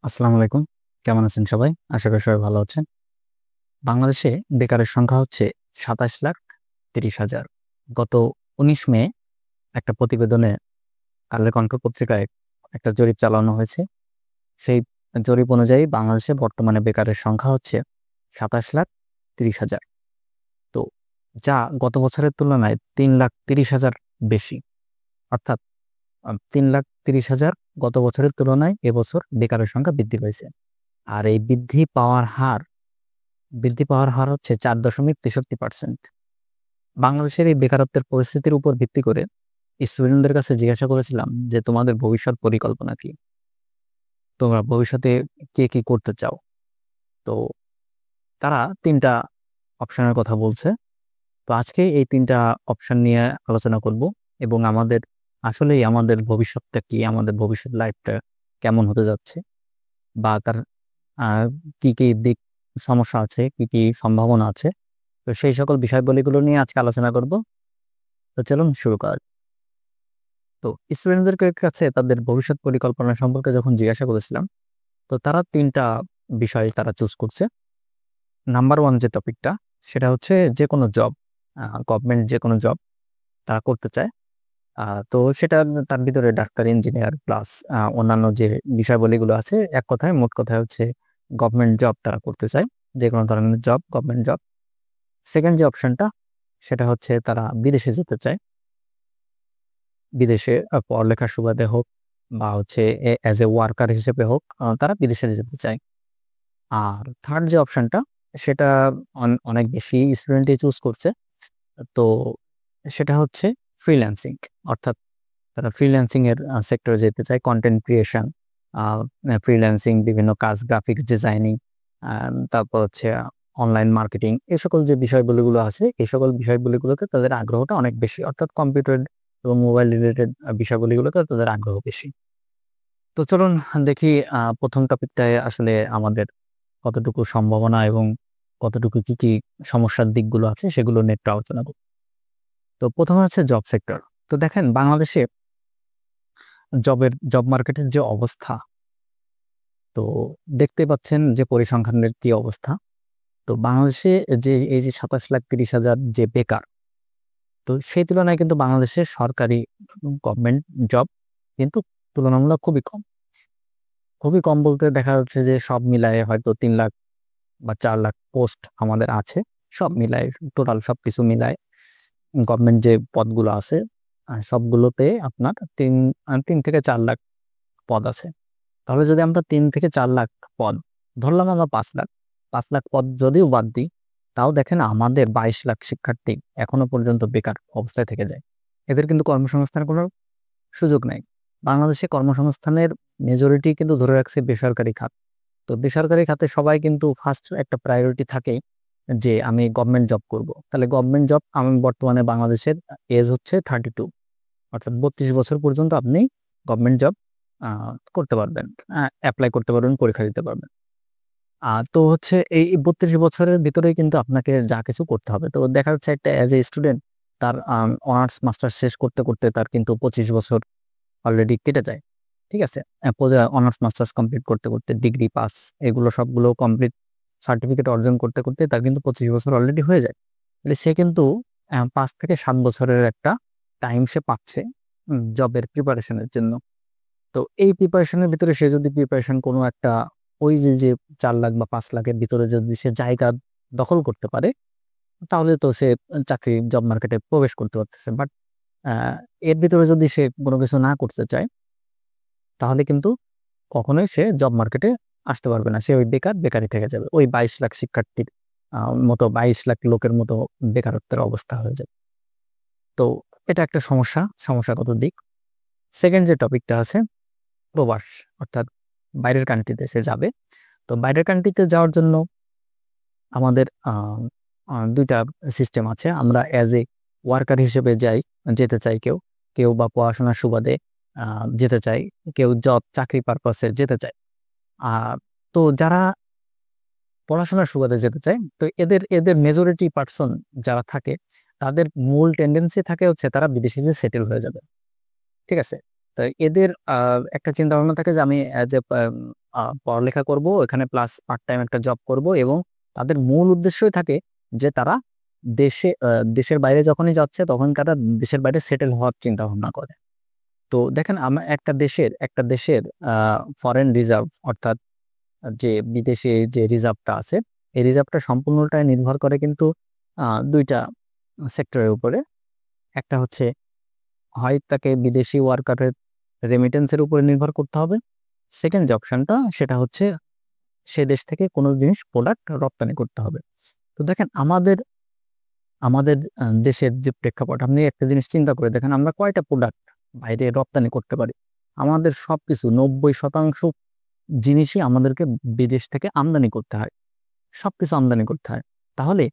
আসসালামু আলাইকুম। কেমন আছেন সবাই? আশা করি সবাই ভালো আছেন। বাংলাদেশে বেকারের সংখ্যা হচ্ছে ২৭,৩০,০০০। গত ১৯ মে একটা প্রতিবেদনে কালের কণ্ঠ পত্রিকায় একটা জরিপ চালানো হয়েছে। সেই জরিপ অনুযায়ী বাংলাদেশে বর্তমানে বেকারের সংখ্যা হচ্ছে ২৭,৩০,০০০। তো যা গত বছরের তুলনায় ৩,৩০,০০০ বেশি। অর্থাৎ ৩,৩০,০০০ গত বছরের তুলনায় এবছর বেকারের সংখ্যা বৃদ্ধি পেয়েছে। আর এই বৃদ্ধি পাওয়ার হার হচ্ছে ৪.৬৩%। বাংলাদেশের এই বেকারত্বের পরিস্থিতির উপর ভিত্তি করে স্টুডেন্টদের কাছে জিজ্ঞাসা করেছিলাম যে, তোমাদের ভবিষ্যৎ পরিকল্পনা কি? তোমরা ভবিষ্যতে কে কি করতে চাও? তো তারা ৩ টা অপশনের কথা বলছে। তো আজকে এই ৩ টা অপশন নিয়ে আলোচনা করব এবং আসলেই আমাদের ভবিষ্যৎটা কি? আমাদের ভবিষ্যৎ লাইফটা কেমন হতে যাচ্ছে? বা তার আ কি, কি দিক সমস্যা আছে, কি, কি সম্ভাবনা আছে? তো সেই সকল বিষয়বলিগুলো নিয়ে আজকে আলোচনা করব। তো চলুন শুরু করা যাক। তো স্টুডেন্টদের কাছে তাদের ভবিষ্যৎ পরিকল্পনা সম্পর্কে যখন জিজ্ঞাসা করেছিলাম, তো তারা ৩ টা বিষয় তারা চুজ করছে। নাম্বার 1 যে টপিকটা সেটা হচ্ছে যেকোনো জব, গভর্নমেন্ট যেকোনো জব তারা করতে চায়। আ তো সেটা তার ভিতরে ডাক্তার, ইঞ্জিনিয়ার প্লাস অন্যান্য যে বিষয়বলিগুলো আছে, এক কথায় মোট কথায় হচ্ছে গভর্নমেন্ট জব তারা করতে চায়। যেকোনো ধরনের জব, গভর্নমেন্ট জব। সেকেন্ড যে অপশনটা সেটা হচ্ছে তারা বিদেশে যেতে চায়। বিদেশে পড়ালেখার সুবাদে হোক বা হচ্ছে অ্যাজ এ ওয়ার্কার হিসেবে হোক, তারা বিদেশে যেতে চায়। আর থার্ড যে অপশনটা সেটা অনেক বেশি স্টুডেন্টই চুজ করছে। তো সেটা হচ্ছে ফ্রিল্যান্সিং। অর্থাৎ তারা ফ্রিল্যান্সিং এর সেক্টরে যেতে চায়। কনটেন্ট ক্রিয়েশন, আ ফ্রিল্যান্সিং বিভিন্ন কাজ, গ্রাফিক্স ডিজাইনিং, তারপর হচ্ছে অনলাইন মার্কেটিং, এই সকল যে বিষয়বলিগুলো আছে, এই সকল বিষয়বলিগুলোতে তাদের আগ্রহটা অনেক বেশি। অর্থাৎ কম্পিউটার এবং মোবাইল রিলেটেড বিষয়বলিগুলোতে তাদের আগ্রহ বেশি। তো চলুন দেখি ১ম টপিকটায় আসলে আমাদের কতটুকু সম্ভাবনা এবং কতটুকু কি, কি সমস্যার দিকগুলো আছে সেগুলো নিয়ে একটু আলোচনা করি। তো ১ম হচ্ছে জব সেক্টর। তো দেখেন বাংলাদেশে জব মার্কেটের যে অবস্থা, তো দেখতে পাচ্ছেন যে পরিসংখ্যানের কি অবস্থা। তো বাংলাদেশে যে এই যে ২৭,৩০,০০০ যে বেকার, তো সেই তুলনায় কিন্তু বাংলাদেশের সরকারি গভর্নমেন্ট জব কিন্তু তুলনামূলক খুবই কম। খুবই কম বলতে দেখা যাচ্ছে যে সব মিলায়ে হয়তো ৩,০০,০০০ বা ৪,০০,০০০ পোস্ট আমাদের আছে। সব মিলায়ে টোটাল সবকিছু মিলায় গভর্নমেন্ট যে পদগুলো আছে সবগুলোতে আপনার ৩ থেকে ৪,০০,০০০ পদ আছে। তাহলে যদি আমরা ৩ থেকে ৪,০০,০০০ পদ ধরলাম, আমরা ৫,০০,০০০ ৫,০০,০০০ পদ যদিও বাদ দিই, তাও দেখেন আমাদের ২২,০০,০০০ শিক্ষার্থী এখনো পর্যন্ত বেকার অবস্থায় থেকে যায়। এদের কিন্তু কর্মসংস্থানের কোনো সুযোগ নাই। বাংলাদেশে কর্মসংস্থানের মেজরিটি কিন্তু ধরে রাখছে বেসরকারি খাত। তো বেসরকারি খাতে সবাই কিন্তু ফার্স্ট একটা প্রায়োরিটি থাকে যে আমি গভর্নমেন্ট জব করব। তাহলে গভর্নমেন্ট জব আমি বর্তমানে বাংলাদেশের এজ হচ্ছে 32, অর্থাৎ ৩২ বছর পর্যন্ত আপনি গভর্নমেন্ট জব আ করতে পারবেন। এপ্লাই করতে পারবেন, পরীক্ষা দিতে পারবেন। তো হচ্ছে এই ৩২ বছরের ভিতরেই কিন্তু আপনাকে যা কিছু করতে হবে। তো দেখা যাচ্ছে একটা অ্যাজ এ স্টুডেন্ট তার অনার্স মাস্টার্স শেষ করতে, করতে তার কিন্তু ২৫ বছর অলরেডি কেটে যায়। ঠিক আছে? অনার্স মাস্টার্স কমপ্লিট করতে, করতে ডিগ্রি পাস এগুলো সবগুলো কমপ্লিট সার্টিফিকেট অর্জন করতে, করতে তার কিন্তু ২৫ বছর অলরেডি হয়ে যায়। তাহলে সে কিন্তু ৫ থেকে ৭ বছরের একটা টাইম সে পাচ্ছে জবের প্রিপারেশন এর জন্য। তো এই প্রিপারেশন এর ভিতরে সে যদি প্রিপারেশন কোনো একটা ওই যে ৪,০০,০০০ বা ৫,০০,০০০ এর ভিতরে যদি সে জায়গা দখল করতে পারে, তাহলে তো সে চাকরি জব মার্কেটে প্রবেশ করতে পারতেছে। বাট আ এর ভিতরে যদি সে কোনো কিছু না করতে চায়, তাহলে কিন্তু কখনোই সে জব মার্কেটে আসতে পারবে না। সে ওই বেকারই থেকে যাবে। ওই ২২,০০,০০০ শিক্ষার্থীর মতো ২২,০০,০০০ লোকের মতো বেকারত্বের অবস্থা হয়ে যাবে। তো এটা একটা সমস্যাগত দিক। সেকেন্ড যে টপিকটা আছে প্রবাস, অর্থাৎ বাইরের কান্ট্রিতে সে যাবে। তো বাইরের কান্ট্রিতে যাওয়ার জন্য আমাদের ২ টা সিস্টেম আছে। আমরা অ্যাজ এ ওয়ার্কার হিসেবে যেতে চাই কেউ, কেউ বা পড়াশোনার সুবাদে আ যেতে চায়, কেউ চাকরি পারপাসে যেতে চায়। আ তো যারা পড়াশোনার সুবাদে যেতে চায়, তো এদের মেজরিটি পারসন যারা থাকে, তাদের মূল টেনডেন্সি থাকে হচ্ছে তারা বিদেশে যেয়ে সেটেল হয়ে যাবে। ঠিক আছে? তো এদের একটা চিন্তাভাবনা থাকে যে আমি অ্যাজ এ পড়ালেখা করব এখানে প্লাস পার্ট টাইম একটা জব করব, এবং তাদের মূল উদ্দেশ্যই থাকে যে তারা দেশের বাইরে যখনই যাচ্ছে তখন তারা দেশের বাইরে সেটেল হওয়ার চিন্তা ভাবনা করে। তো দেখেন আমরা একটা দেশের ফরেন রিজার্ভ, অর্থাৎ যে বিদেশে যে রিজার্ভটা আছে, এই রিজার্ভটা সম্পূর্ণটাই নির্ভর করে কিন্তু দুইটা সেক্টরের উপরে। একটা হচ্ছে হয় তাকে বিদেশি ওয়ার্কারের রেমিটেন্সের উপরে নির্ভর করতে হবে। সেকেন্ড যে অপশনটা সেটা হচ্ছে সে দেশ থেকে কোনো জিনিস প্রোডাক্ট রপ্তানি করতে হবে। তো দেখেন আমাদের আমাদের দেশের যে প্রেক্ষাপট, আপনি একটা জিনিস চিন্তা করে দেখেন আমরা কয়টা প্রোডাক্ট বাইরে রপ্তানি করতে পারি। আমাদের সবকিছু 90% জিনিসই আমাদেরকে বিদেশ থেকে আমদানি করতে হয়, সবকিছু আমদানি করতে হয়। তাহলে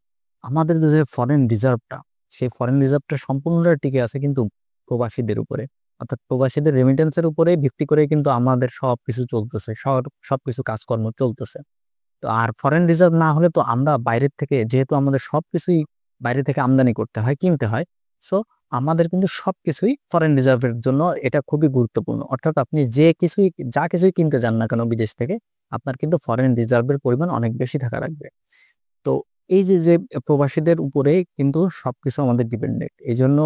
আমাদের যে ফরেন রিজার্ভটা, সেই ফরেন রিজার্ভটা সম্পূর্ণটা টিকে আছে কিন্তু প্রবাসীদের উপরে, অর্থাৎ প্রবাসীদের রেমিটেন্সের উপরে ভিত্তি করে কিন্তু আমাদের সবকিছু চলতেছে, সবকিছু কাজকর্ম চলতেছে। তো আর ফরেন রিজার্ভ না হলে তো আমরা বাইরের থেকে, যেহেতু আমাদের সবকিছুই বাইরে থেকে আমদানি করতে হয়, কিনতে হয়, সো আমাদের কিন্তু সবকিছুই ফরেন রিজার্ভের জন্য এটা খুবই গুরুত্বপূর্ণ। অর্থাৎ আপনি যা কিছুই কিনতে যান না কেন বিদেশ থেকে, আপনার কিন্তু ফরেন রিজার্ভের পরিমাণ অনেক বেশি থাকা লাগবে। তো এই যে যে প্রবাসীদের উপরে কিন্তু সবকিছু আমাদের ডিপেন্ডেন্ট। এই জন্য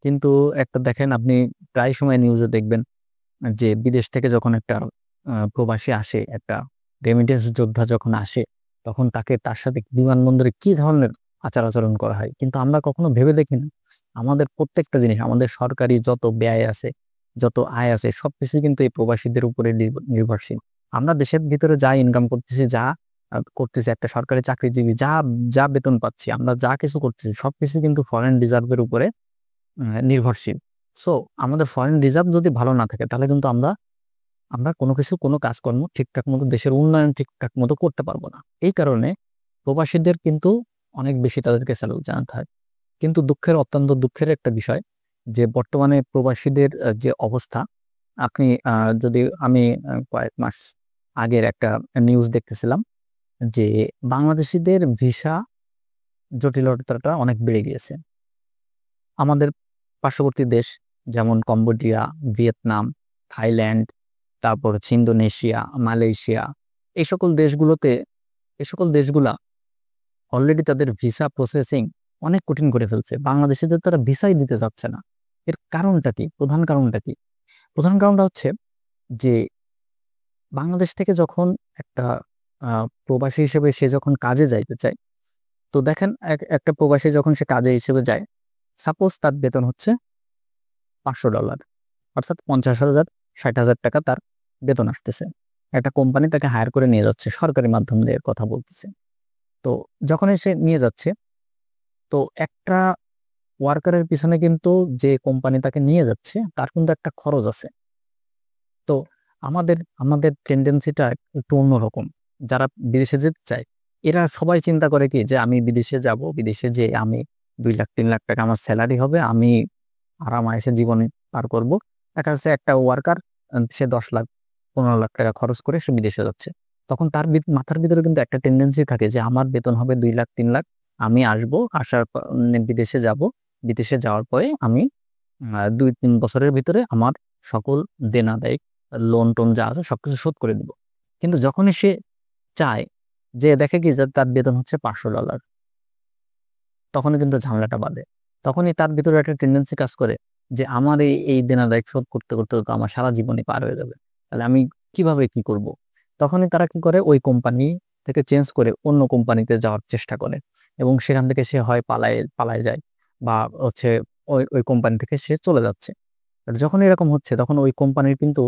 কিন্তু একটা দেখেন, আপনি প্রায় সময় নিউজে দেখবেন যে বিদেশ থেকে যখন একটা প্রবাসী আসে, একটা রেমিটেন্স যোদ্ধা যখন আসে, তখন তার সাথে বিমানবন্দরে কি ধরনের আচার আচরণ করা হয়, কিন্তু আমরা কখনো ভেবে দেখি না। আমাদের প্রত্যেকটা জিনিস, আমাদের সরকারি যত ব্যয় আছে, যত আয় আছে, সবকিছু কিন্তু এই প্রবাসীদের উপরে নির্ভরশীল। আমরা দেশের ভিতরে যা ইনকাম করতেছি, যা করতেছি, একটা সরকারি চাকরিজীবী যা যা বেতন পাচ্ছি, আমরা যা কিছু করতেছি, সবকিছু কিন্তু ফরেন রিজার্ভের উপরে নির্ভরশীল। সো আমাদের ফরেন রিজার্ভ যদি ভালো না থাকে, তাহলে কিন্তু আমরা আমরা কোনো কাজকর্ম ঠিকঠাক মতো, দেশের উন্নয়ন ঠিকঠাক মতো করতে পারবো না। এই কারণে প্রবাসীদের কিন্তু অনেক বেশি তাদেরকে স্যালুট জানাতে হয়। কিন্তু অত্যন্ত দুঃখের একটা বিষয় যে বর্তমানে প্রবাসীদের যে অবস্থা, আপনি যদি আমি কয়েক মাস আগের একটা নিউজ দেখতেছিলাম যে বাংলাদেশিদের ভিসা জটিলতাটা অনেক বেড়ে গিয়েছে। আমাদের পার্শ্ববর্তী দেশ যেমন কম্বোডিয়া, ভিয়েতনাম, থাইল্যান্ড, তারপর হচ্ছে ইন্দোনেশিয়া, মালয়েশিয়া, এই সকল দেশগুলা অলরেডি তাদের ভিসা প্রসেসিং অনেক কঠিন করে ফেলছে। বাংলাদেশিদের তারা ভিসাই দিতে চাচ্ছে না। এর কারণটা কি? প্রধান কারণটা কি? প্রধান কারণটা হচ্ছে যে বাংলাদেশ থেকে যখন একটা প্রবাসী হিসেবে সে যখন কাজে যাইতে চায়, তো দেখেন একটা প্রবাসী যখন সে কাজে হিসেবে যায়, সাপোজ তার বেতন হচ্ছে $500, অর্থাৎ 50,000 60,000 টাকা তার বেতন আসতেছে। একটা কোম্পানি তাকে হায়ার করে নিয়ে যাচ্ছে, সরকারি মাধ্যম দিয়ে কথা বলতেছে। তো যখনই সে নিয়ে যাচ্ছে, তো একটা ওয়ার্কারের পিছনে কিন্তু যে কোম্পানি তাকে নিয়ে যাচ্ছে তার কিন্তু একটা খরচ আছে। তো আমাদের আমাদের টেন্ডেন্সিটা একটু অন্যরকম। যারা বিদেশে যেতে চায়, এরা সবাই চিন্তা করে কি যে আমি বিদেশে যাব, বিদেশে যেয়ে আমি 2 লাখ 3 লাখ টাকা আমার স্যালারি হবে, আমি আরাম-আয়েশে জীবনে পার করব। দেখা যাচ্ছে একটা ওয়ার্কার সে 10 লাখ 15 লাখ টাকা খরচ করে সে বিদেশে যাচ্ছে। তখন তার মাথার ভিতরে কিন্তু একটা টেন্ডেন্সি থাকে যে আমার বেতন হবে 2 লাখ 3 লাখ, আমি আসবো, বিদেশে যাব, বিদেশে যাওয়ার পরে আমি 2-3 বছরের ভিতরে আমার সকল দেনা দায়, লোন-টোন যা আছে সবকিছু শোধ করে দিব। কিন্তু যখনই সে চায়, যে দেখে কি যে তার বেতন হচ্ছে $500, তখনই কিন্তু ঝামেলাটা বাধে। তখনই তার ভিতরে একটা টেন্ডেন্সি কাজ করে যে আমার এই দেনা দায় শোধ করতে করতে তো আমার সারা জীবনই পার হয়ে যাবে। তাহলে আমি কিভাবে কি করব? তখনই তারা কি করে, ওই কোম্পানি থেকে চেঞ্জ করে অন্য কোম্পানিতে যাওয়ার চেষ্টা করে, এবং সেখান থেকে সে হয় পালায় যায়, বা হচ্ছে ওই কোম্পানি থেকে সে চলে যাচ্ছে। আর যখন এরকম হচ্ছে, তখন ওই কোম্পানির কিন্তু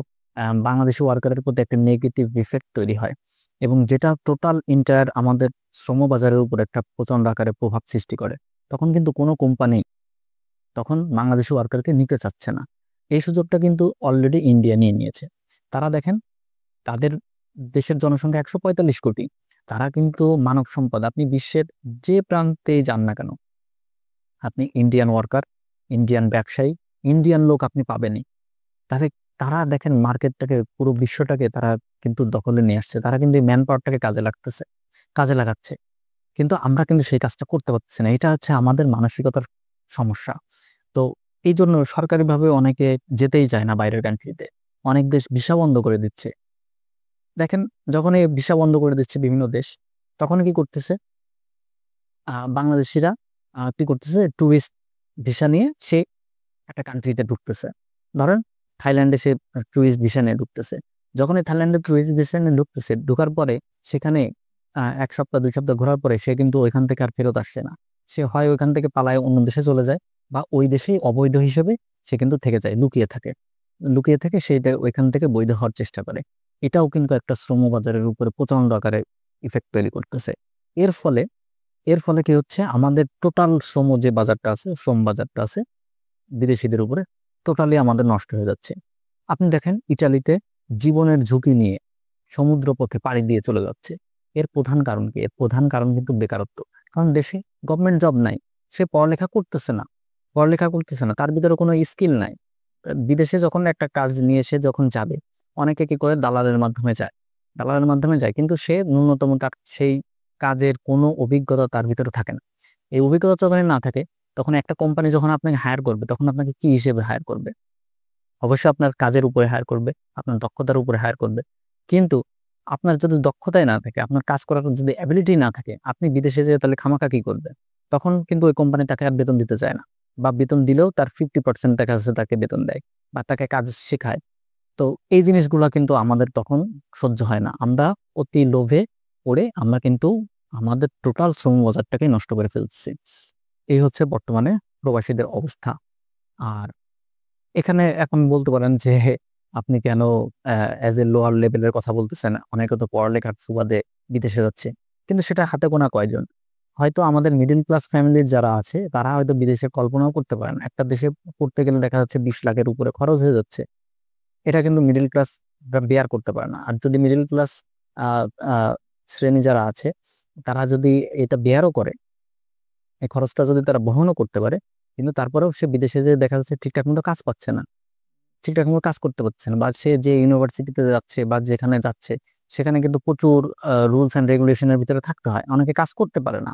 বাংলাদেশি ওয়ার্কারের প্রতি একটা নেগেটিভ ইফেক্ট তৈরি হয়, এবং যেটা টোটাল ইন্টায়ার আমাদের শ্রমবাজারের উপর একটা প্রচন্ড আকারে প্রভাব সৃষ্টি করে। তখন কিন্তু কোনো কোম্পানি তখন বাংলাদেশি ওয়ার্কারকে নিতে চাচ্ছে না। এই সুযোগটা কিন্তু অলরেডি ইন্ডিয়া নিয়ে নিয়েছে। তারা দেখেন, তাদের দেশের জনসংখ্যা 145 কোটি। তারা কিন্তু মানব সম্পদ, আপনি বিশ্বের যে প্রান্তেই যান না কেন, আপনি ইন্ডিয়ান ওয়ার্কার, ইন্ডিয়ান ব্যবসায়ী, ইন্ডিয়ান লোক আপনি পাবেনই। তাহলে তারা দেখেন মার্কেটটাকে, পুরো বিশ্বটাকে তারা কিন্তু দখলে নিয়ে আসছে। তারা কিন্তু এই ম্যান পাওয়ারটাকে কাজে লাগাচ্ছে। কিন্তু আমরা কিন্তু সেই কাজটা করতে পারতেছি না। এটা হচ্ছে আমাদের মানসিকতার সমস্যা। তো এইজন্য সরকারিভাবে অনেকে যেতেই চায় না বাইরের কান্ট্রিতে। অনেক দেশ ভিসা বন্ধ করে দিচ্ছে। দেখেন যখন এই ভিসা বন্ধ করে দিচ্ছে বিভিন্ন দেশ, তখন কি করতেছে, বাংলাদেশিরা কি করতেছে, ট্যুরিস্ট ভিসা নিয়ে সে একটা কান্ট্রিতে ঢুকতেছে। ধরেন থাইল্যান্ডে সে ট্যুরিস্ট ভিসা নিয়ে ঢুকতেছে। যখন এই থাইল্যান্ডে ট্যুরিস্ট ভিসা নিয়ে ঢুকতেছে, ঢোকার পরে সেখানে 1 সপ্তাহ 2 সপ্তাহ ঘোরার পরে সে কিন্তু ওইখান থেকে আর ফেরত আসছে না। সে হয় ওইখান থেকে পালায় অন্য দেশে চলে যায়, বা ওই দেশেই অবৈধ হিসেবে সে কিন্তু থেকে যায়, লুকিয়ে থাকে। লুকিয়ে থেকে সেইটা ওইখান থেকে বৈধ হওয়ার চেষ্টা করে। এটাও কিন্তু একটা শ্রম বাজারের উপরে প্রচন্ড আকারে ইফেক্ট তৈরি করতেছে। এর ফলে এর ফলে কি হচ্ছে, আমাদের টোটাল শ্রম যে বাজারটা আছে, শ্রম বাজারটা আছে বিদেশিদের উপরে, টোটালি আমাদের নষ্ট হয়ে যাচ্ছে। আপনি দেখেন ইটালিতে জীবনের ঝুঁকি নিয়ে সমুদ্রপথে পাড়ি দিয়ে চলে যাচ্ছে। এর প্রধান কারণ কি? এর প্রধান কারণ কিন্তু বেকারত্ব। কারণ দেশে গভর্নমেন্ট জব নাই, সে পড়ালেখা করতেছে না, তার ভিতরে কোনো স্কিল নাই। বিদেশে যখন একটা কাজ নিয়ে সে যখন যাবে, অনেকে কি করে, দালালের মাধ্যমে যায়, কিন্তু সে ন্যূনতম তার সেই কাজের কোনো অভিজ্ঞতা তার ভিতরে থাকে না। এই অভিজ্ঞতা যখন না থাকে, তখন একটা কোম্পানি যখন আপনাকে হায়ার করবে, তখন আপনাকে কি হিসেবে হায়ার করবে? অবশ্যই আপনার কাজের উপরে হায়ার করবে, আপনার দক্ষতার উপরে হায়ার করবে। কিন্তু আপনার যদি দক্ষতাই না থাকে, আপনার কাজ করার যদি অ্যাবিলিটি না থাকে, আপনি বিদেশে যেয়ে তাহলে খামাখা কি করবেন? তখন কিন্তু ওই কোম্পানি তাকে আর বেতন দিতে চায় না, বা বেতন দিলেও তার 50% দেখা যাচ্ছে তাকে বেতন দেয়, বা তাকে কাজ শেখায়। তো এই জিনিসগুলা কিন্তু আমাদের তখন সহ্য হয় না। আমরা অতি লোভে পড়ে আমরা কিন্তু আমাদের টোটাল শ্রম বাজারটাকে নষ্ট করে ফেলছি। এই হচ্ছে বর্তমানে প্রবাসীদের অবস্থা। আর এখানে এখন বলতে পারেন যে আপনি কেন অ্যাজ এ লোয়ার লেভেলের কথা বলতেছেন? অনেকে তো পড়ালেখার সুবাদে বিদেশে যাচ্ছে। কিন্তু সেটা হাতে গোনা কয়জন? হয়তো আমাদের মিডল ক্লাস ফ্যামিলির যারা আছে, তারা হয়তো বিদেশে কল্পনাও করতে পারেন। একটা দেশে পড়তে গেলে দেখা যাচ্ছে 20 লাখের উপরে খরচ হয়ে যাচ্ছে। এটা কিন্তু মিডল ক্লাস বেয়ার করতে পারে না। আর যদি মিডল ক্লাস শ্রেণী যারা আছে, তারা যদি এটা বেয়ারও করে, এই খরচটা যদি তারা বহনও করতে পারে, কিন্তু তারপরেও সে বিদেশে যে দেখা যাচ্ছে ঠিকঠাক মতো কাজ পাচ্ছে না, ঠিকঠাক মতো কাজ করতে পারছে না, বা সে যে ইউনিভার্সিটিতে যাচ্ছে বা যেখানে যাচ্ছে, সেখানে কিন্তু প্রচুর রুলস অ্যান্ড রেগুলেশনের ভিতরে থাকতে হয়, অনেকে কাজ করতে পারে না।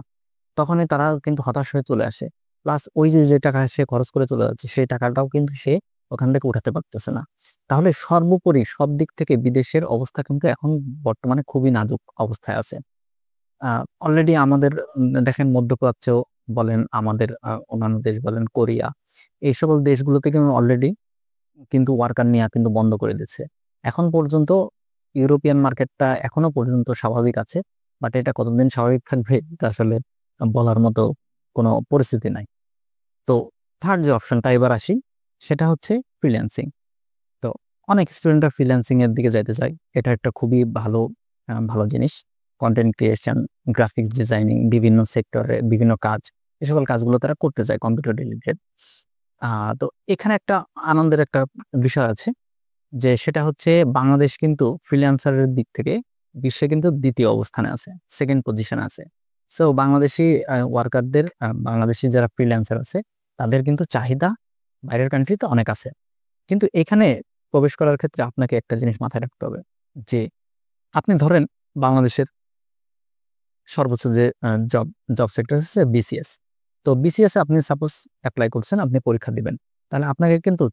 তখনই তারা কিন্তু হতাশ হয়ে চলে আসে। প্লাস ওই যে যে টাকা সে খরচ করে চলে যাচ্ছে, সেই টাকাটাও কিন্তু সে ওখান থেকে উঠাতে পারতেছে না। তাহলে সর্বোপরি সব দিক থেকে বিদেশের অবস্থা কিন্তু এখন বর্তমানে খুবই নাজুক অবস্থায় আছে। অলরেডি আমাদের দেখেন মধ্যপ্রাচ্য বলেন, আমাদের অন্যান্য দেশ বলেন, কোরিয়া, এই সকল দেশগুলোতে কিন্তু অলরেডি কিন্তু ওয়ার্কার নেওয়া কিন্তু বন্ধ করে দিচ্ছে। এখন পর্যন্ত ইউরোপিয়ান মার্কেটটা এখনো পর্যন্ত স্বাভাবিক আছে, বাট এটা কতদিন স্বাভাবিক থাকবে এটা আসলে বলার মতো কোনো পরিস্থিতি নাই। তো থার্ড যে অপশনটা এবার আসি, সেটা হচ্ছে ফ্রিল্যান্সিং। তো অনেক স্টুডেন্টরা ফ্রিল্যান্সিং এর দিকে যাইতে চায়। এটা একটা খুবই ভালো জিনিস। কন্টেন্ট ক্রিয়েশন, গ্রাফিক্স ডিজাইনিং, বিভিন্ন সেক্টরে বিভিন্ন কাজ, এ সকল কাজগুলো তারা করতে চায় কম্পিউটার রিলেটেড। তো এখানে একটা আনন্দের একটা বিষয় আছে, যে সেটা হচ্ছে বাংলাদেশ কিন্তু ফ্রিল্যান্সারের দিক থেকে বিশ্বে কিন্তু দ্বিতীয় অবস্থানে আছে, সেকেন্ড পজিশনে আছে। সো বাংলাদেশি ওয়ার্কারদের, বাংলাদেশি যারা ফ্রিল্যান্সার আছে, তাদের কিন্তু চাহিদা বাইরের কান্ট্রিতে অনেক আছে। কিন্তু এখানে প্রবেশ করার ক্ষেত্রে আপনাকে একটা জিনিস মাথায় রাখতে হবে, যে আপনি ধরেন বাংলাদেশের সর্বোচ্চ যে জব জব সেক্টর হচ্ছে বিসিএস। তো বিসিএস এ আপনি সাপোজ অ্যাপ্লাই করছেন, আপনি পরীক্ষা দিবেন, তাহলে আপনাকে কিন্তু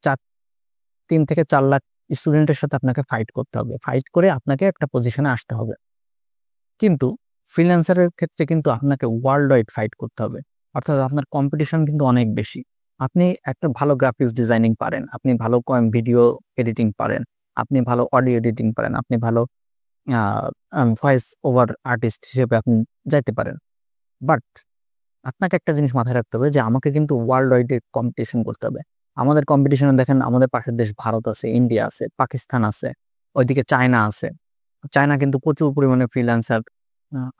3 থেকে 4 লাখ স্টুডেন্টের সাথে আপনাকে ফাইট করতে হবে, ফাইট করে আপনাকে একটা পজিশনে আসতে হবে। কিন্তু ফ্রিল্যান্সারের ক্ষেত্রে কিন্তু আপনাকে ওয়ার্ল্ড ওয়াইড ফাইট করতে হবে, অর্থাৎ আপনার কম্পিটিশন কিন্তু অনেক বেশি। আপনি একটা ভালো গ্রাফিক্স ডিজাইনিং পারেন, আপনি ভালো ভিডিও এডিটিং পারেন, আপনি ভালো অডিও এডিটিং পারেন, আপনি ভালো ভয়েস ওভার আর্টিস্ট হিসেবে আপনি যাইতে পারেন। বাট আপনাকে একটা জিনিস মাথায় রাখতে হবে, যে আমাকে কিন্তু ওয়ার্ল্ড ওয়াইড কম্পিটিশন করতে হবে। আমাদের কম্পিটিশনে দেখেন, আমাদের পাশের দেশ ভারত আছে, ইন্ডিয়া আছে, পাকিস্তান আছে, ওইদিকে চায়না আছে। চায়না কিন্তু প্রচুর পরিমাণে ফ্রিল্যান্সার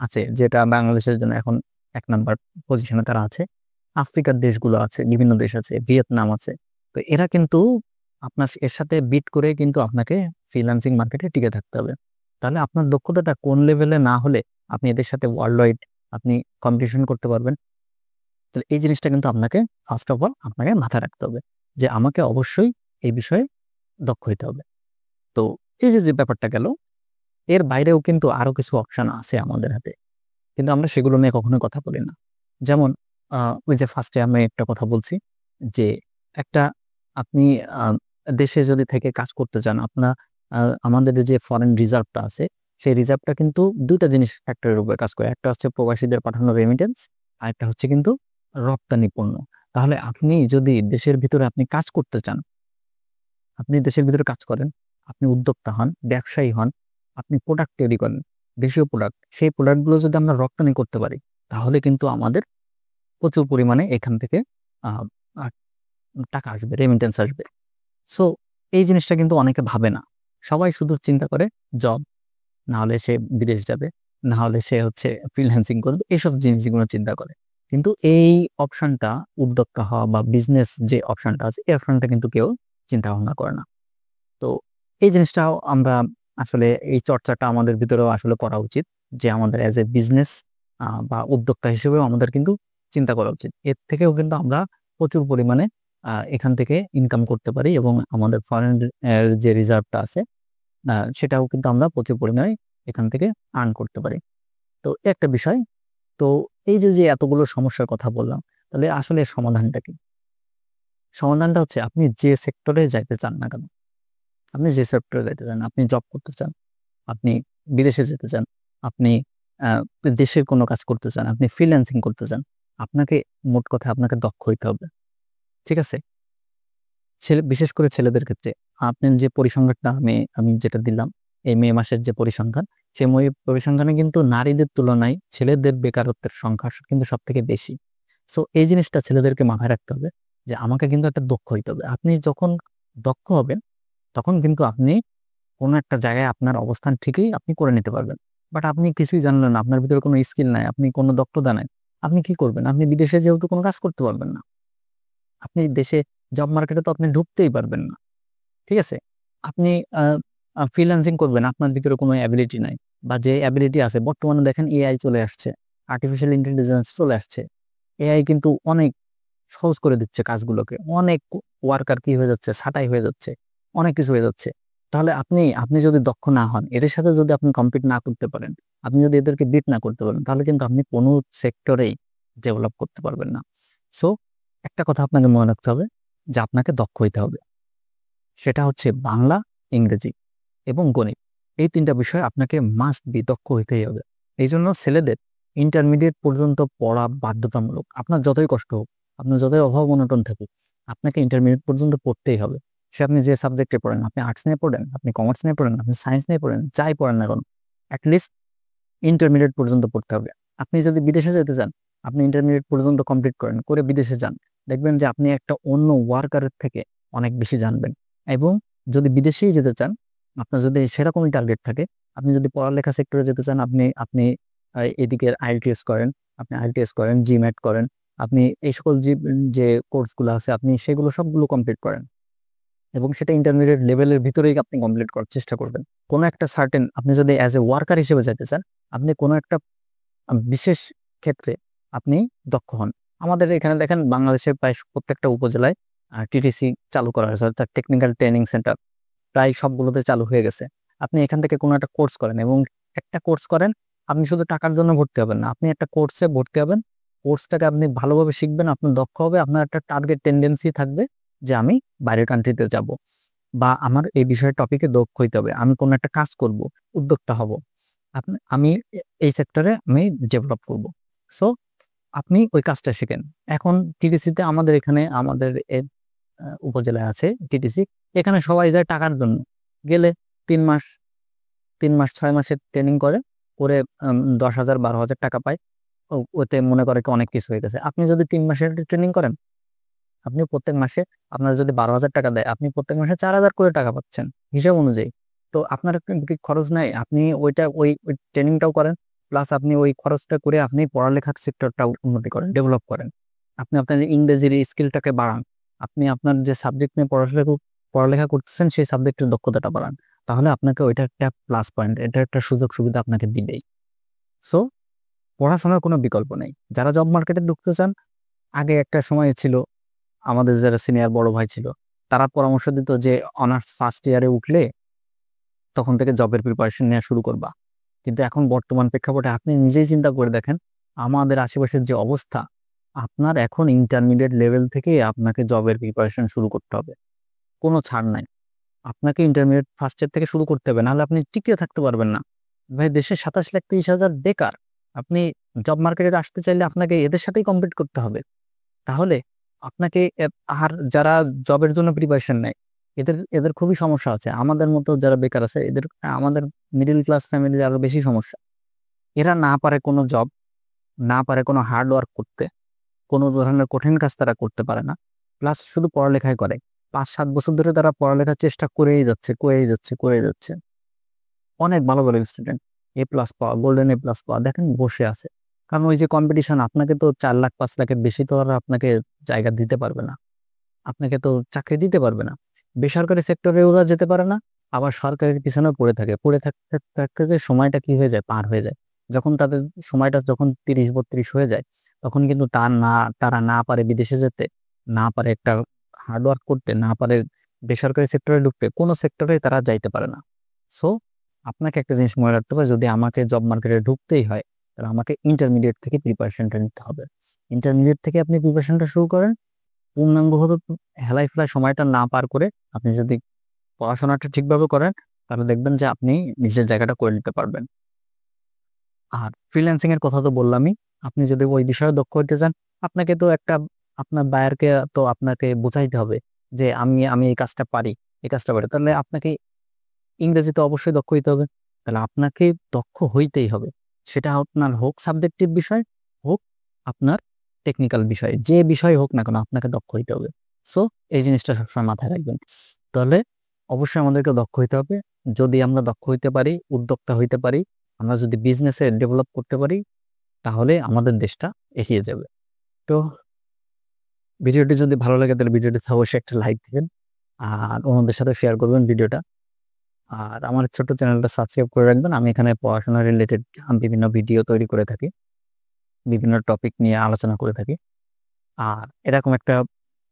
আছে, যেটা বাংলাদেশের জন্য এখন 1 নাম্বার পজিশনে তারা আছে। আফ্রিকার দেশগুলো আছে, বিভিন্ন দেশ আছে, ভিয়েতনাম আছে। তো এরা কিন্তু আপনার এর সাথে বিট করে কিন্তু আপনাকে ফ্রিল্যান্সিং মার্কেটে টিকে থাকতে হবে। তাহলে আপনার দক্ষতাটা কোন লেভেলে না হলে আপনি এদের সাথে ওয়ার্ল্ড ওয়াইড আপনি কম্পিটিশন করতে পারবেন? তাহলে এই জিনিসটা কিন্তু আপনাকে ফার্স্ট অফ অল আপনাকে মাথায় রাখতে হবে, যে আমাকে অবশ্যই এই বিষয়ে দক্ষ হইতে হবে। তো এই যে ব্যাপারটা গেল, এর বাইরেও কিন্তু আরো কিছু অপশন আছে আমাদের হাতে, কিন্তু আমরা সেগুলো নিয়ে কখনোই কথা বলি না। যেমন ওই যে ফার্স্টে আমি একটা কথা বলছি, যে একটা আপনি দেশে যদি থেকে কাজ করতে চান, আমাদের যে ফরেন রিজার্ভটা আছে সেই রিজার্ভটা কিন্তু দুইটা জিনিস ফ্যাক্টরের উপরে কাজ করে। একটা হচ্ছে প্রবাসীদের পাঠানো রেমিটেন্স, আর একটা হচ্ছে কিন্তু রপ্তানি পণ্য। তাহলে আপনি যদি দেশের ভিতরে আপনি কাজ করতে চান, আপনি দেশের ভিতরে কাজ করেন, আপনি উদ্যোক্তা হন, ব্যবসায়ী হন, আপনি প্রোডাক্ট তৈরি করেন, দেশীয় প্রোডাক্ট, সেই প্রোডাক্টগুলো যদি আমরা রপ্তানি করতে পারি তাহলে কিন্তু আমাদের প্রচুর পরিমাণে এখান থেকে আহ, আহ, টাকা আসবে, রেমিটেন্স আসবে। সো এই জিনিসটা কিন্তু অনেকে ভাবে না। সবাই শুধু চিন্তা করে জব, না হলে সে বিদেশ যাবে, না হলে সে হচ্ছে ফ্রিল্যান্সিং করবে, এইসব জিনিসগুলো চিন্তা করে। কিন্তু এই অপশনটা, উদ্যোক্তা হওয়া বা বিজনেস যে অপশনটা আছে, এই অপশনটা কিন্তু কেউ চিন্তা ভাবনা করে না। তো এই জিনিসটাও আমরা আসলে, এই চর্চাটা আমাদের ভিতরেও আসলে করা উচিত, যে আমাদের অ্যাজ এ বিজনেস বা উদ্যোক্তা হিসেবেও আমাদের কিন্তু চিন্তা করা উচিত। এর থেকেও কিন্তু আমরা প্রচুর পরিমাণে এখান থেকে ইনকাম করতে পারি, এবং আমাদের ফরেন যে রিজার্ভটা আছে সেটাও কিন্তু আমরা প্রচুর পরিমাণে এখান থেকে আর্ন করতে পারি। তো একটা বিষয়। তো এই যে যে এতগুলো সমস্যার কথা বললাম, তাহলে আসলে সমাধানটা কি? সমাধানটা হচ্ছে আপনি যে সেক্টরে যাইতে চান না কেন, আপনি যে সেক্টরে যাইতে চান, আপনি জব করতে চান, আপনি বিদেশে যেতে চান, আপনি আহ, দেশের কোনো কাজ করতে চান, আপনি ফ্রিল্যান্সিং করতে চান, আপনাকে মোট কথা আপনাকে দক্ষ হইতে হবে। ঠিক আছে? বিশেষ করে ছেলেদের ক্ষেত্রে আপনার যে পরিসংখ্যানটা আমি আমি যেটা দিলাম, এই মে মাসের যে পরিসংখ্যান, সেই পরিসংখ্যানে কিন্তু নারীদের তুলনায় ছেলেদের বেকারত্বের সংখ্যা কিন্তু সব থেকে বেশি। সো এই জিনিসটা ছেলেদেরকে মাথায় রাখতে হবে, যে আমাকে কিন্তু একটা দক্ষ হইতে হবে। আপনি যখন দক্ষ হবেন তখন কিন্তু আপনি কোনো একটা জায়গায় আপনার অবস্থান ঠিকই আপনি করে নিতে পারবেন। বাট আপনি কিছুই জানলেন না, আপনার ভিতরে কোনো স্কিল নাই, আপনি কোনো দক্ষতা নাই, আপনি কি করবেন? আপনি বিদেশে যেহেতু কোনো কাজ করতে পারবেন না, আপনি দেশে জব মার্কেটে তো আপনি ঢুকতেই পারবেন না। ঠিক আছে? আপনি ফ্রিল্যান্সিং করবেন, আপনার ভিতরে কোনো অ্যাবিলিটি নাই, বা যে অ্যাবিলিটি আছে, বর্তমানে দেখেন এআই চলে আসছে, আর্টিফিশিয়াল ইন্টেলিজেন্স চলে আসছে। এআই কিন্তু অনেক সহজ করে দিচ্ছে কাজগুলোকে, অনেক ওয়ার্কার কি হয়ে যাচ্ছে, ছাঁটাই হয়ে যাচ্ছে, অনেক কিছু হয়ে যাচ্ছে। তাহলে আপনি আপনি যদি দক্ষ না হন, এদের সাথে যদি আপনি কম্পিট না করতে পারেন, আপনি যদি এদেরকে বিট না করতে পারেন, তাহলে কিন্তু আপনি কোনো সেক্টরেই ডেভেলপ করতে পারবেন না। সো একটা কথা আপনাকে মনে রাখতে হবে, যে আপনাকে দক্ষ হইতে হবে। সেটা হচ্ছে বাংলা, ইংরেজি এবং গণিত। এই তিনটা বিষয় আপনাকে মাস্ট বি দক্ষ হইতেই হবে। এই জন্য ছেলেদের ইন্টারমিডিয়েট পর্যন্ত পড়া বাধ্যতামূলক। আপনার যতই কষ্ট হোক, আপনার যতই অভাব অনটন থাকুক, আপনাকে ইন্টারমিডিয়েট পর্যন্ত পড়তেই হবে। সে আপনি যে সাবজেক্টে পড়েন, আপনি আর্টস নিয়ে পড়েন, আপনি কমার্স নিয়ে পড়েন, আপনি সায়েন্স নিয়ে পড়েন, যাই পড়েন না কেন, অ্যাটলিস্ট ইন্টারমিডিয়েট পর্যন্ত পড়তে হবে। আপনি যদি বিদেশে যেতে চান, আপনি ইন্টারমিডিয়েট পর্যন্ত কমপ্লিট করেন, করে বিদেশে যান, দেখবেন যে আপনি একটা অন্য ওয়ার্কারের থেকে অনেক বেশি জানবেন। এবং যদি বিদেশেই যেতে চান, আপনার যদি সেরকমই টার্গেট থাকে, আপনি যদি পড়ালেখা সেক্টরে যেতে চান, আপনি আপনি এদিকে আইএলটিএস করেন, আপনি আইএলটিএস করেন, জিম্যাট করেন, আপনি এই সকল যে কোর্সগুলো আছে আপনি সেগুলো সবগুলো কমপ্লিট করেন, এবং সেটা ইন্টারমিডিয়েট লেভেলের ভিতরেই আপনি কমপ্লিট করার চেষ্টা করবেন। কোনো একটা সার্টেন, আপনি যদি অ্যাজ এ ওয়ার্কার হিসেবে যেতে চান, আপনি কোনো একটা বিশেষ ক্ষেত্রে আপনি দক্ষ হন। আমাদের এখানে দেখেন, বাংলাদেশের প্রায় প্রত্যেকটা উপজেলায় টিটিসি চালু করা হয়েছে, অর্থাৎ টেকনিক্যাল ট্রেনিং সেন্টার প্রায় সবগুলোতে চালু হয়ে গেছে। আপনি এখান থেকে কোনো একটা কোর্স করেন, এবং একটা কোর্স করেন, আপনি শুধু টাকার জন্য ভর্তি হবেন না, আপনি একটা কোর্সে ভর্তি হবেন, কোর্সটাকে আপনি ভালোভাবে শিখবেন, আপনার দক্ষ হবে, আপনার একটা টার্গেট টেন্ডেন্সি থাকবে যে আমি বাইরের কান্ট্রিতে যাব, বা আমার এই বিষয়ে টপিকে দক্ষ হইতে হবে, আমি কোনো একটা কাজ করব, উদ্যোক্তা হব, আমি এই সেক্টরে আমি ডেভেলপ করব। সো আপনি ওই কাজটা শিখেন। এখন টিটিসিতে আমাদের এখানে, আমাদের উপজেলায় আছে টিটিসি, এখানে সবাই যায় টাকার জন্য। গেলে 3 মাস, 3 মাস 6 মাসের ট্রেনিং করে, করে 10,000 12,000 টাকা পায়। ওতে মনে করে কি অনেক কিছু হয়ে গেছে। আপনি যদি 3 মাসের ট্রেনিং করেন, আপনি প্রত্যেক মাসে, আপনার যদি 12,000 টাকা দেয়, আপনি প্রত্যেক মাসে 4,000 করে টাকা পাচ্ছেন হিসাব অনুযায়ী। তো আপনার কি খরচ নাই? আপনি ওইটা ওই ট্রেনিংটাও করেন, প্লাস আপনি ওই খরচটা করে আপনি পড়ালেখার সেক্টরটাও উন্নতি করেন, ডেভেলপ করেন। আপনি আপনার ইংরেজির স্কিলটাকে বাড়ান, আপনি আপনার যে সাবজেক্ট নিয়ে পড়ালেখা করতেছেন সেই সাবজেক্টের দক্ষতাটা বাড়ান। তাহলে আপনাকে ওইটা একটা প্লাস পয়েন্ট, এটা একটা সুযোগ সুবিধা আপনাকে দিবেই। সো পড়াশোনার কোনো বিকল্প নেই। যারা জব মার্কেটে ঢুকতে চান, আগে একটা সময় ছিল, আমাদের যারা সিনিয়র বড় ভাই ছিল, তারা পরামর্শ দিত যে অনার্স ফার্স্ট ইয়ারে উঠলে তখন থেকে জবের প্রিপারেশন নেওয়া শুরু করবা। কিন্তু এখন বর্তমান প্রেক্ষাপটে আপনি নিজেই চিন্তা করে দেখেন, আমাদের আশেপাশের যে অবস্থা, আপনার এখন ইন্টারমিডিয়েট লেভেল থেকে আপনাকে জবের প্রিপারেশন শুরু করতে হবে, কোনো ছাড় নাই। আপনাকে ইন্টারমিডিয়েট ফার্স্ট ইয়ার থেকে শুরু করতে হবে, নাহলে আপনি টিকে থাকতে পারবেন না। ভাই দেশে 27,30,000 বেকার। আপনি জব মার্কেটে আসতে চাইলে আপনাকে এদের সাথেই কম্পিট করতে হবে। তাহলে আপনাকে আর যারা জবের জন্য প্রিপারেশন নেয় এদের এদের খুবই সমস্যা আছে। আমাদের মতো যারা বেকার আছে এদের, আমাদের মিডল ক্লাস ফ্যামিলির আরো বেশি সমস্যা। এরা না পারে কোনো জব, না পারে কোনো হার্ড ওয়ার্ক করতে, কোনো ধরনের কঠিন কাজ তারা করতে পারে না, প্লাস শুধু পড়ালেখাই করে। 5-7 বছর ধরে তারা পড়ালেখার চেষ্টা করেই যাচ্ছে। অনেক ভালো ভালো স্টুডেন্ট A+ পাওয়া, গোল্ডেন A+ পাওয়া, দেখেন বসে আছে। কারণ ওই যে কম্পিটিশন, আপনাকে তো 4 লাখ 5 লাখের বেশি তো আর আপনাকে জায়গা দিতে পারবে না, আপনাকে তো চাকরি দিতে পারবে না। বেসরকারি সেক্টরে ওরা যেতে পারে না, আবার সরকারের পিছনেও পড়ে থাকতে থাকতে যে সময়টা কি হয়ে যায়, পার হয়ে যায়। যখন তাদের সময়টা যখন 30-32 হয়ে যায়, তখন কিন্তু তারা না পারে বিদেশে যেতে, না পারে একটা হার্ডওয়ার্ক করতে, না পারে বেসরকারি সেক্টরে ঢুকতে, কোনো সেক্টরে তারা যাইতে পারে না। সো আপনাকে একটা জিনিস মনে রাখতে হবে, যদি আমাকে জব মার্কেটে ঢুকতেই হয় তাহলে আমাকে ইন্টারমিডিয়েট থেকে প্রিপারেশনটা নিতে হবে। ইন্টারমিডিয়েট থেকে আপনি প্রিপারেশনটা শুরু করেন, পূর্ণাঙ্গভাবে হেলাই ফেলায় সময়টা না পার করে আপনি যদি পড়াশোনাটা ঠিকভাবে করেন, তাহলে দেখবেন যে আপনি নিজের জায়গাটা করে নিতে পারবেন। আর ফ্রিল্যান্সিং এর কথা তো বললামই, আপনি যদি ওই বিষয়ে দক্ষ হতে চান, আপনাকে তো আপনার বায়ারকে তো আপনাকে বোঝাইতে হবে যে আমি আমি এই কাজটা পারি, তাহলে আপনাকে ইংরেজিতে অবশ্যই দক্ষ হইতে হবে। তাহলে আপনাকে দক্ষ হইতেই হবে, সেটা আপনার হোক সাবজেক্টিভ বিষয়, হোক আপনার টেকনিক্যাল বিষয়, যে বিষয় হোক না কেন আপনাকে দক্ষ হইতে হবে। সো এই জিনিসটা সবসময় মাথায় রাখবেন। তাহলে অবশ্যই আমাদেরকে দক্ষ হইতে হবে। যদি আমরা দক্ষ হইতে পারি, উদ্যোক্তা হইতে পারি, আমরা যদি বিজনেসে ডেভেলপ করতে পারি, তাহলে আমাদের দেশটা এগিয়ে যাবে। তো ভিডিওটি যদি ভালো লাগে তাহলে ভিডিওটিতে অবশ্যই একটা লাইক দিবেন, আর অন্যদের সাথে শেয়ার করবেন ভিডিওটা। আর আমার ছোট্ট চ্যানেলটা সাবস্ক্রাইব করে রাখবেন। আমি এখানে পড়াশোনা রিলেটেড বিভিন্ন ভিডিও তৈরি করে থাকি, বিভিন্ন টপিক নিয়ে আলোচনা করে থাকি। আর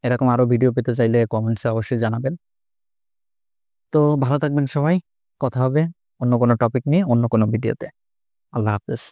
এরকম আরো ভিডিও পেতে চাইলে কমেন্টসে অবশ্যই জানাবেন। তো ভালো থাকবেন সবাই, কথা হবে অন্য কোনো টপিক নিয়ে অন্য কোনো ভিডিওতে। আল্লাহ হাফেজ।